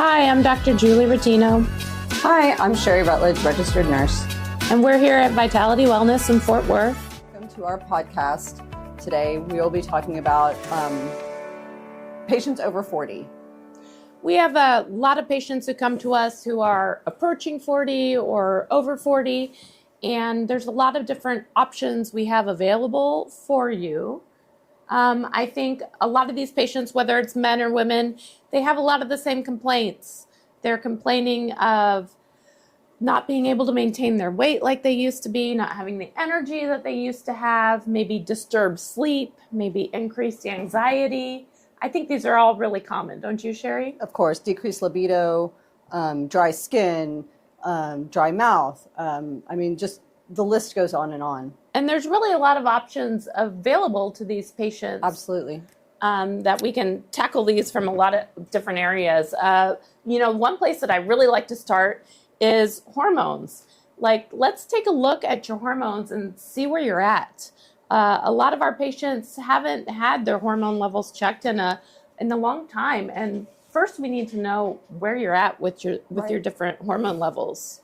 Hi, I'm Dr. Julie Ratino. Hi, I'm Sherry Rutledge, registered nurse. And we're here at Vitality Wellness in Fort Worth. Welcome to our podcast. Today we will be talking about patients over 40. We have a lot of patients who come to us who are approaching 40 or over 40, and there's a lot of different options we have available for you. I think a lot of these patients, whether it's men or women, they have a lot of the same complaints. They're complaining of not being able to maintain their weight like they used to be, not having the energy that they used to have, maybe disturbed sleep, maybe increased anxiety. I think these are all really common, don't you, Sherry? Of course, decreased libido, dry skin, dry mouth. Just the list goes on and on. And there's really a lot of options available to these patients. Absolutely. That we can tackle these from a lot of different areas. One place that I really like to start is hormones. Let's take a look at your hormones and see where you're at. A lot of our patients haven't had their hormone levels checked in a long time. And first we need to know where you're at with your different hormone levels.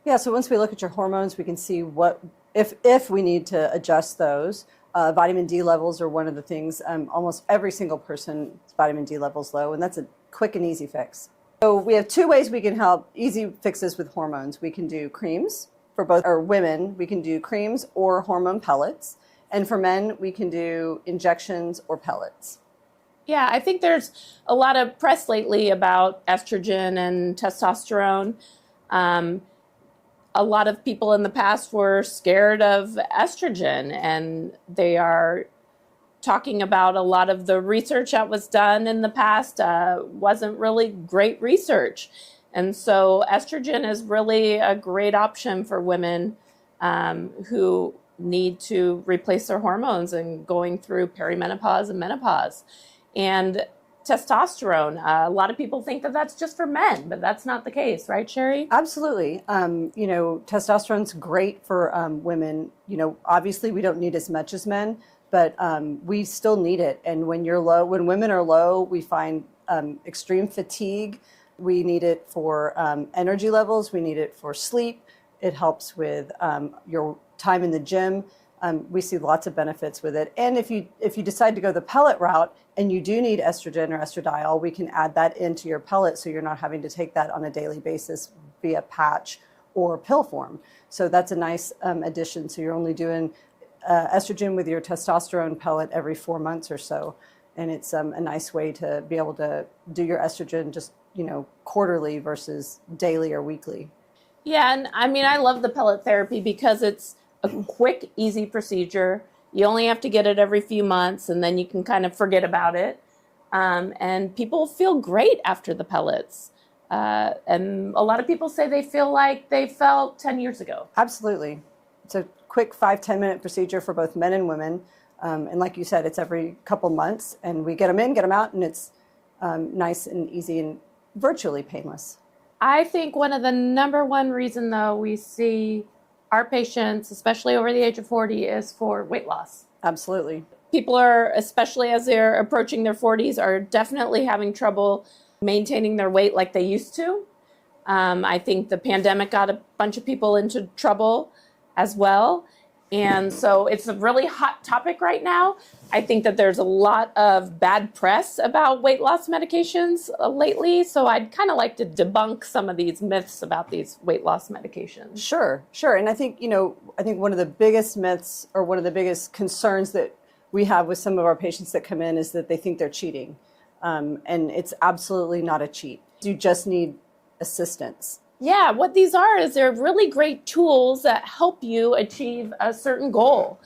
Yeah, so once we look at your hormones, we can see what if we need to adjust those. Vitamin D levels are one of the things. Almost every single person's vitamin D level is low, and that's a quick and easy fix. So we have two ways we can help easy fixes with hormones. We can do creams for both, or women, we can do creams or hormone pellets. And for men, we can do injections or pellets. Yeah, I think there's a lot of press lately about estrogen and testosterone. A lot of people in the past were scared of estrogen, and they are talking about a lot of the research that was done in the past wasn't really great research. And so estrogen is really a great option for women who need to replace their hormones and going through perimenopause and menopause. And testosterone, a lot of people think that that's just for men, but that's not the case, right, Sherry? Absolutely. Testosterone's great for women. Obviously we don't need as much as men, but we still need it. And when women are low, we find extreme fatigue. We need it for energy levels. We need it for sleep. It helps with your time in the gym. We see lots of benefits with it. And if you decide to go the pellet route and you do need estrogen or estradiol, we can add that into your pellet so you're not having to take that on a daily basis via patch or pill form. So that's a nice addition. So you're only doing estrogen with your testosterone pellet every 4 months or so. And it's a nice way to be able to do your estrogen just, quarterly versus daily or weekly. Yeah, and I love the pellet therapy because it's a quick, easy procedure. You only have to get it every few months, and then you can kind of forget about it. And people feel great after the pellets. And a lot of people say they feel like they felt 10 years ago. Absolutely. It's a quick 5-10 minute procedure for both men and women. And like you said, it's every couple months, and we get them in, get them out, and it's nice and easy and virtually painless. I think one of the number one reason, though, we see our patients, especially over the age of 40, is for weight loss. Absolutely. People are, especially as they're approaching their 40s, are definitely having trouble maintaining their weight like they used to. I think the pandemic got a bunch of people into trouble as well. And so it's a really hot topic right now. I think that there's a lot of bad press about weight loss medications lately. So I'd kind of like to debunk some of these myths about these weight loss medications. Sure. And I think, one of the biggest myths or one of the biggest concerns that we have with some of our patients that come in is that they think they're cheating. And it's absolutely not a cheat. You just need assistance. Yeah, what these are is they're really great tools that help you achieve a certain goal.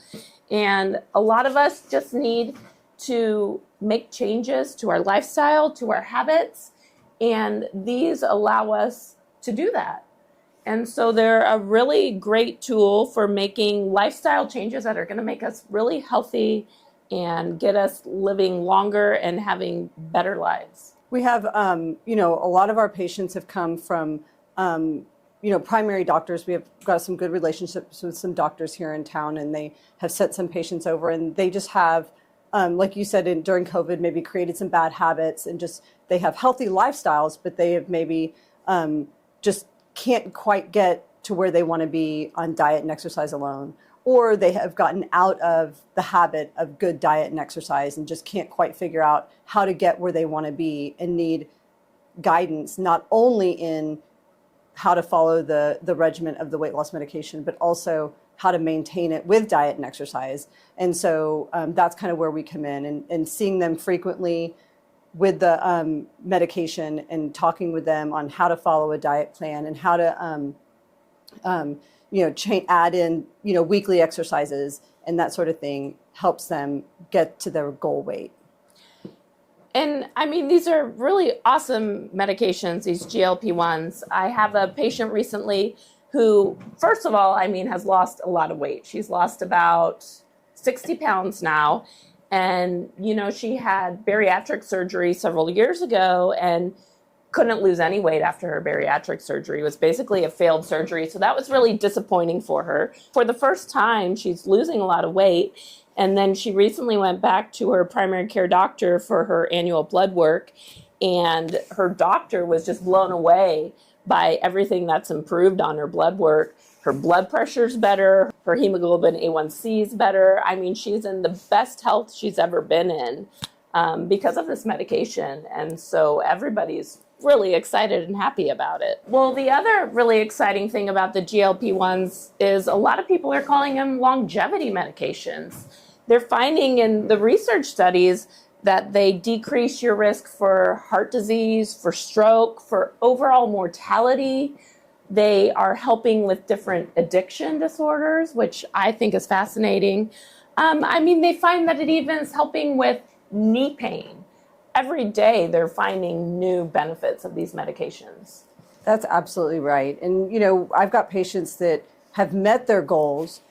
And a lot of us just need to make changes to our lifestyle, to our habits, and these allow us to do that. And so they're a really great tool for making lifestyle changes that are going to make us really healthy and get us living longer and having better lives. We have, a lot of our patients have come from primary doctors. We have got some good relationships with some doctors here in town, and they have sent some patients over, and they just have, like you said, during COVID, maybe created some bad habits and just they have healthy lifestyles, but they have maybe just can't quite get to where they want to be on diet and exercise alone, or they have gotten out of the habit of good diet and exercise and just can't quite figure out how to get where they want to be and need guidance, not only in how to follow the regimen of the weight loss medication, but also how to maintain it with diet and exercise. And so that's kind of where we come in, and seeing them frequently with the medication and talking with them on how to follow a diet plan and how to add in weekly exercises and that sort of thing helps them get to their goal weight. And I mean, these are really awesome medications, these GLP-1s. I have a patient recently who, first of all, I mean, has lost a lot of weight. She's lost about 60 pounds now. And, she had bariatric surgery several years ago and couldn't lose any weight after her bariatric surgery. It was basically a failed surgery. So that was really disappointing for her. For the first time, she's losing a lot of weight. And then she recently went back to her primary care doctor for her annual blood work. And her doctor was just blown away by everything that's improved on her blood work. Her blood pressure's better. Her hemoglobin A1C is better. I mean, she's in the best health she's ever been in because of this medication. And so everybody's really excited and happy about it. Well, the other really exciting thing about the GLP-1s is a lot of people are calling them longevity medications. They're finding in the research studies that they decrease your risk for heart disease, for stroke, for overall mortality. They are helping with different addiction disorders, which I think is fascinating. They find that it even is helping with knee pain. Every day they're finding new benefits of these medications. That's absolutely right. And, I've got patients that have met their goals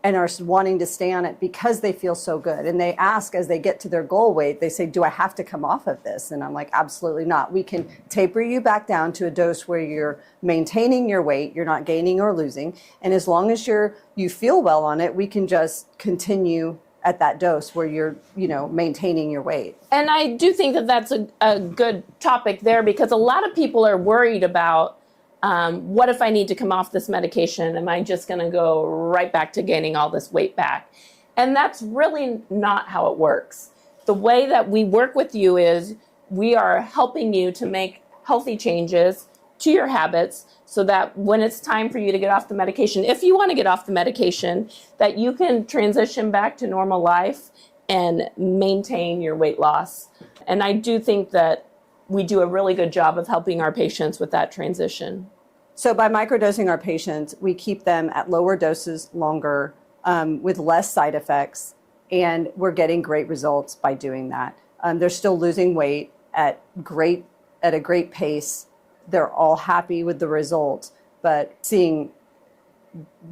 and are wanting to stay on it because they feel so good. And they ask as they get to their goal weight, they say, do I have to come off of this? And I'm like, absolutely not. We can taper you back down to a dose where you're maintaining your weight, you're not gaining or losing. And as long as you feel well on it, we can just continue at that dose where you're, maintaining your weight. And I do think that that's a good topic there, because a lot of people are worried about what if I need to come off this medication? Am I just going to go right back to gaining all this weight back? And that's really not how it works. The way that we work with you is we are helping you to make healthy changes to your habits so that when it's time for you to get off the medication, if you want to get off the medication, that you can transition back to normal life and maintain your weight loss. And I do think that we do a really good job of helping our patients with that transition. So by microdosing our patients, we keep them at lower doses longer with less side effects, and we're getting great results by doing that. They're still losing weight at a great pace. They're all happy with the results, but seeing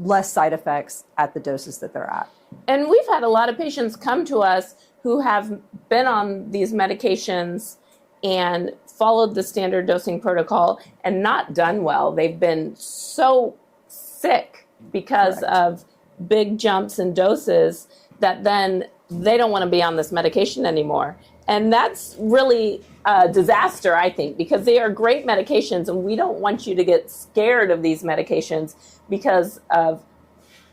less side effects at the doses that they're at. And we've had a lot of patients come to us who have been on these medications and followed the standard dosing protocol and not done well. They've been so sick because Correct. of big jumps in doses that then they don't want to be on this medication anymore. And that's really a disaster, I think, because they are great medications, and we don't want you to get scared of these medications because of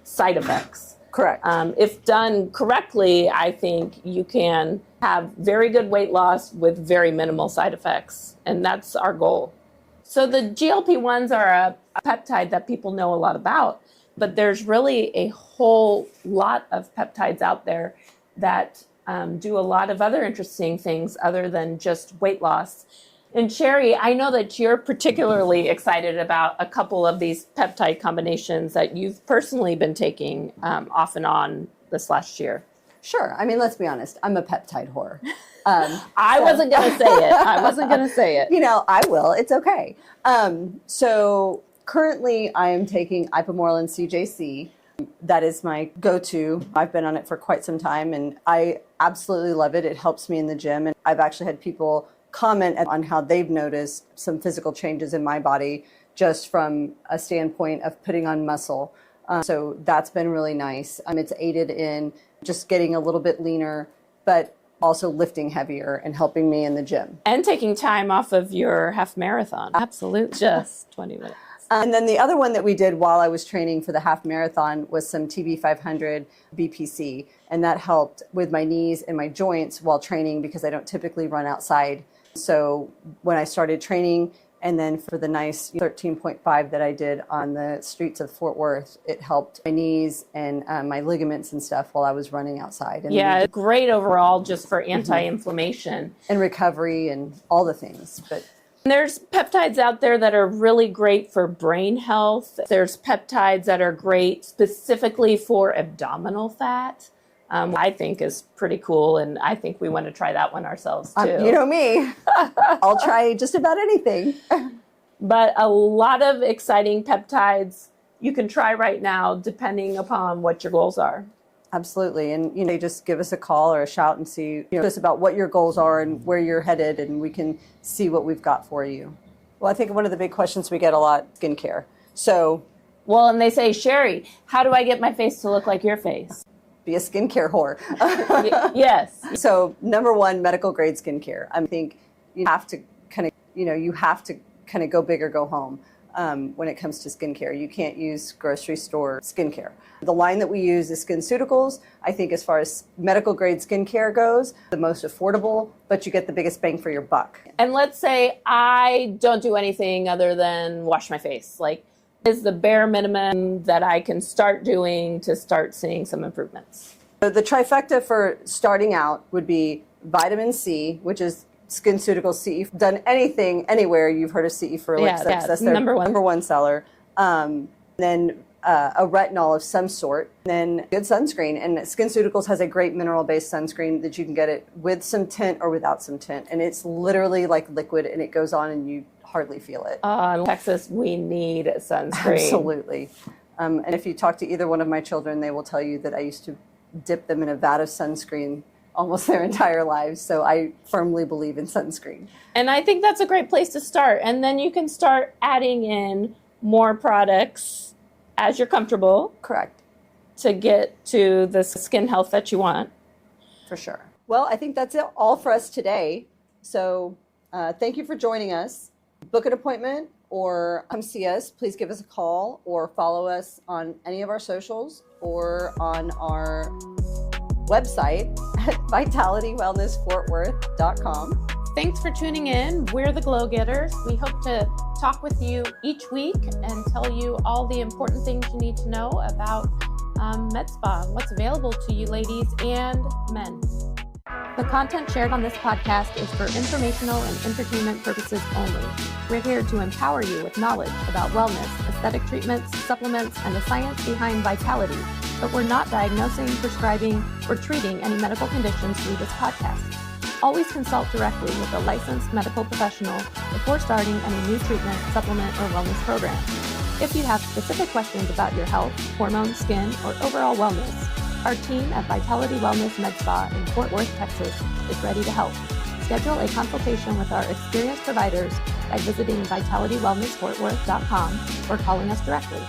side effects. Correct. If done correctly, I think you can have very good weight loss with very minimal side effects, and that's our goal. So the GLP-1s are a peptide that people know a lot about, but there's really a whole lot of peptides out there that do a lot of other interesting things other than just weight loss. And Sherry, I know that you're particularly excited about a couple of these peptide combinations that you've personally been taking off and on this last year. Sure. Let's be honest. I'm a peptide whore. I wasn't going to say it. I will. It's okay. So currently I am taking Ipamorelin CJC. That is my go-to. I've been on it for quite some time, and I absolutely love it. It helps me in the gym, and I've actually had people comment on how they've noticed some physical changes in my body just from a standpoint of putting on muscle. So that's been really nice. It's aided in just getting a little bit leaner. But also lifting heavier and helping me in the gym. And taking time off of your half marathon. Absolutely. Just 20 minutes. And then the other one that we did while I was training for the half marathon was some TB500 BPC. And that helped with my knees and my joints while training because I don't typically run outside. So when I started training, and then for the nice 13.5 that I did on the streets of Fort Worth, it helped my knees and my ligaments and stuff while I was running outside. And yeah, great overall just for anti-inflammation. And recovery and all the things. But there's peptides out there that are really great for brain health. There's peptides that are great specifically for abdominal fat. I think is pretty cool, and I think we want to try that one ourselves too. You know me. I'll try just about anything. But a lot of exciting peptides you can try right now depending upon what your goals are. Absolutely. And, just give us a call or a shout and see just about what your goals are and where you're headed, and we can see what we've got for you. Well, I think one of the big questions we get a lot, skincare. So, well, and they say, Sherry, how do I get my face to look like your face? Be a skincare whore. Yes. So number one, medical grade skincare. I think you have to kind of go big or go home when it comes to skincare. You can't use grocery store skincare. The line that we use is SkinCeuticals. I think as far as medical grade skincare goes, the most affordable, but you get the biggest bang for your buck. And let's say I don't do anything other than wash my face. Like, is the bare minimum that I can start doing to start seeing some improvements? So the trifecta for starting out would be vitamin C, which is SkinCeuticals CE. Done anything, anywhere, you've heard of CE for that's their number one seller. Then a retinol of some sort, then good sunscreen. And SkinCeuticals has a great mineral-based sunscreen that you can get it with some tint or without some tint. And it's literally like liquid, and it goes on and you hardly feel it. In Texas, we need sunscreen. Absolutely. And if you talk to either one of my children, they will tell you that I used to dip them in a vat of sunscreen almost their entire lives. So I firmly believe in sunscreen. And I think that's a great place to start. And then you can start adding in more products as you're comfortable. Correct. To get to the skin health that you want. For sure. Well, I think that's it all for us today. So thank you for joining us. Book an appointment or come see us. Please give us a call or follow us on any of our socials or on our website at vitalitywellnessfortworth.com. Thanks for tuning in. We're the GlowGetters. We hope to talk with you each week and tell you all the important things you need to know about medspa, what's available to you ladies and men. The content shared on this podcast is for informational and entertainment purposes only. We're here to empower you with knowledge about wellness, aesthetic treatments, supplements, and the science behind vitality, but we're not diagnosing, prescribing, or treating any medical conditions through this podcast. Always consult directly with a licensed medical professional before starting any new treatment, supplement, or wellness program. If you have specific questions about your health, hormones, skin, or overall wellness, our team at Vitality Wellness Medspa in Fort Worth, Texas is ready to help. Schedule a consultation with our experienced providers by visiting vitalitywellnessfortworth.com or calling us directly.